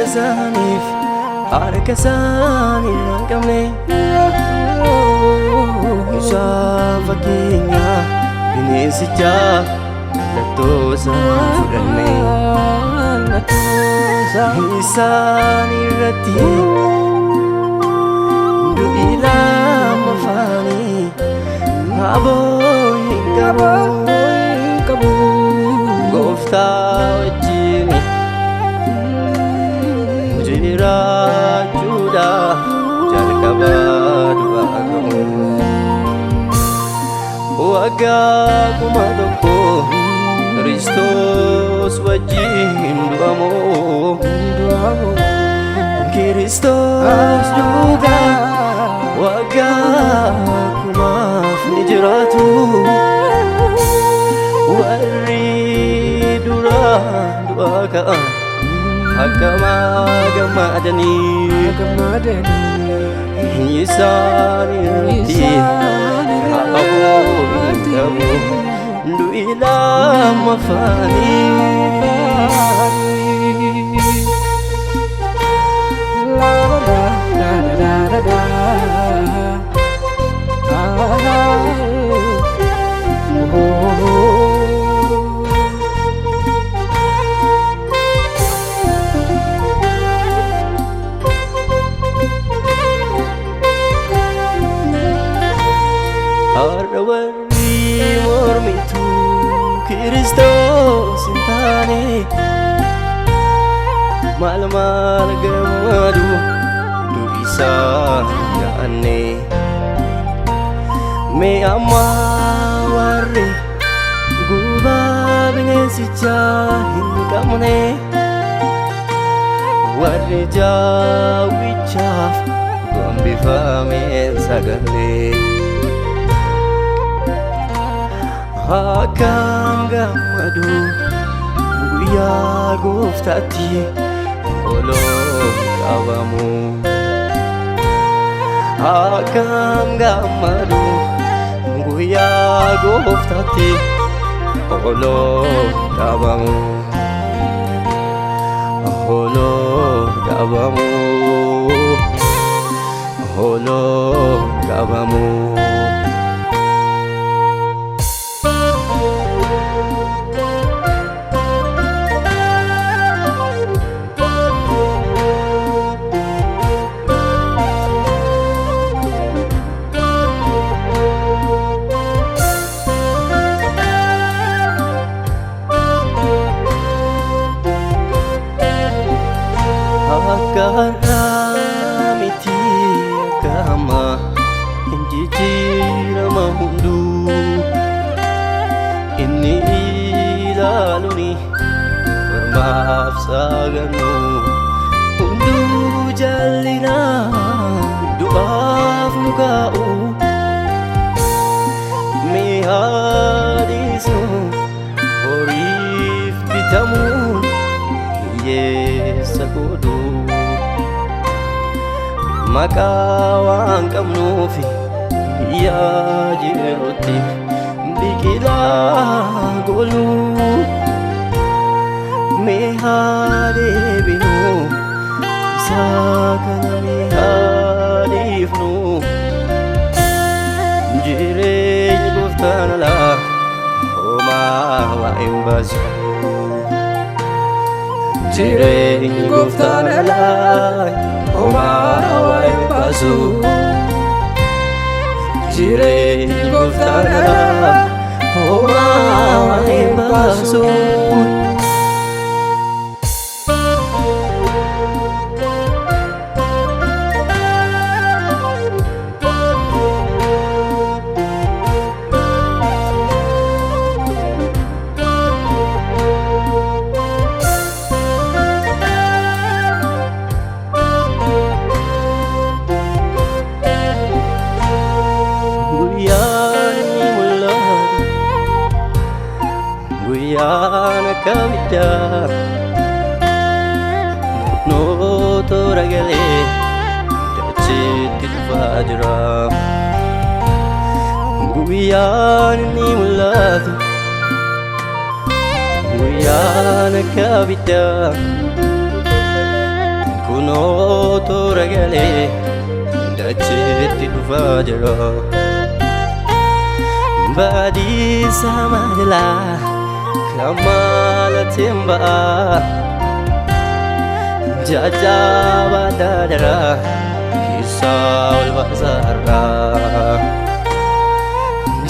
Sanif Arkasani Rangamne Isa fakinya Binisija Latosa Fudane Isani Rati Duila Mafani Aboy Kabu Gofta Wajini Rajuda Jalkabadu agamu Waga kumadoko Kristos wajin duamo Kristos juga Waga kumaf nijratu Wari dura duaka Agamadani Yisani Rati Kamu Duila Mafani La la la la la la Arwari mormitu Kristos intane Mal-mal gamadu Du isa yaane Me amma warri Guba bingen si jahin kamne Warri jawi chaf Gombi famen sagale Akam gamadu Guya goftati Olo kawamu Akam gamadu Guya goftati Olo kawamu Olo kawamu Olo kawamu Karamiti kama Injijira mahundu Inni laluni Bermaaf saganu Hundu jalina Duaf mukau Mihadisu Horif bitamun Yes akudu Makawan kamnufi Ya jiruti Bikila golu Mehade binu Sakana mehadifnu Jirej guftanala Oma wa imbazu Jirej guftanala Oma wa imbazu Jirej guftanala Oma wa imbazu guyyaan akka biddaa noota ragalee dacheetti dhufaa jira. Guyyaan inni mul'atu guyyaan akka biddaa noota ragalee dacheetti dhufaa jira. Baadiyyaa magaalaa kamalateen ba'a jajjaba daadara keessaa ol baasarra.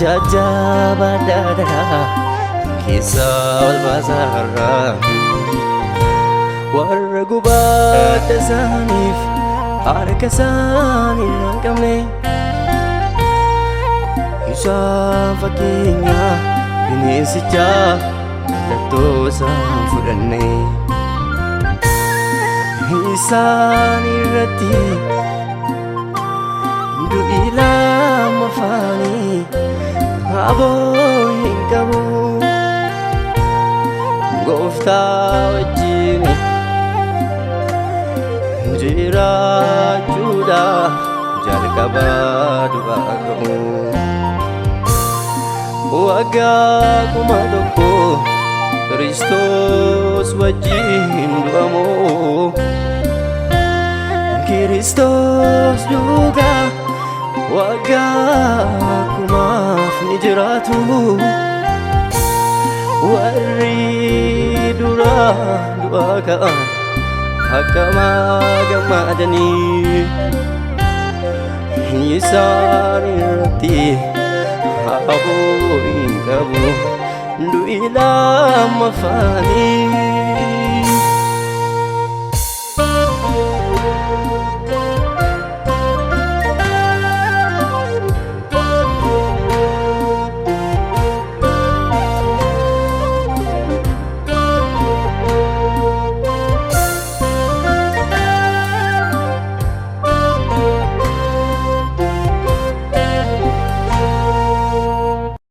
Jajjaba daadara keessaa ol baasarra. Warra gubadda isaaniif harka isaanii hin qabne isaan fakkeenya bineensichaa mallattoo isaan fudhanne. Isaan irratti du'i lama faanii aboo hin qabu. Gooftaa wajjin jiraachuudhaaf jalqabaa du'aa ka'u. Waggaa 1,000 Kiristoos wajjin du'amoo Kiristoos duugaa waggaa 1,000 ni jiraatu. Warri duraa du'aa ka'an akkamaa gammadanii isaan irratti aboo hin qabu du'i lama faanii.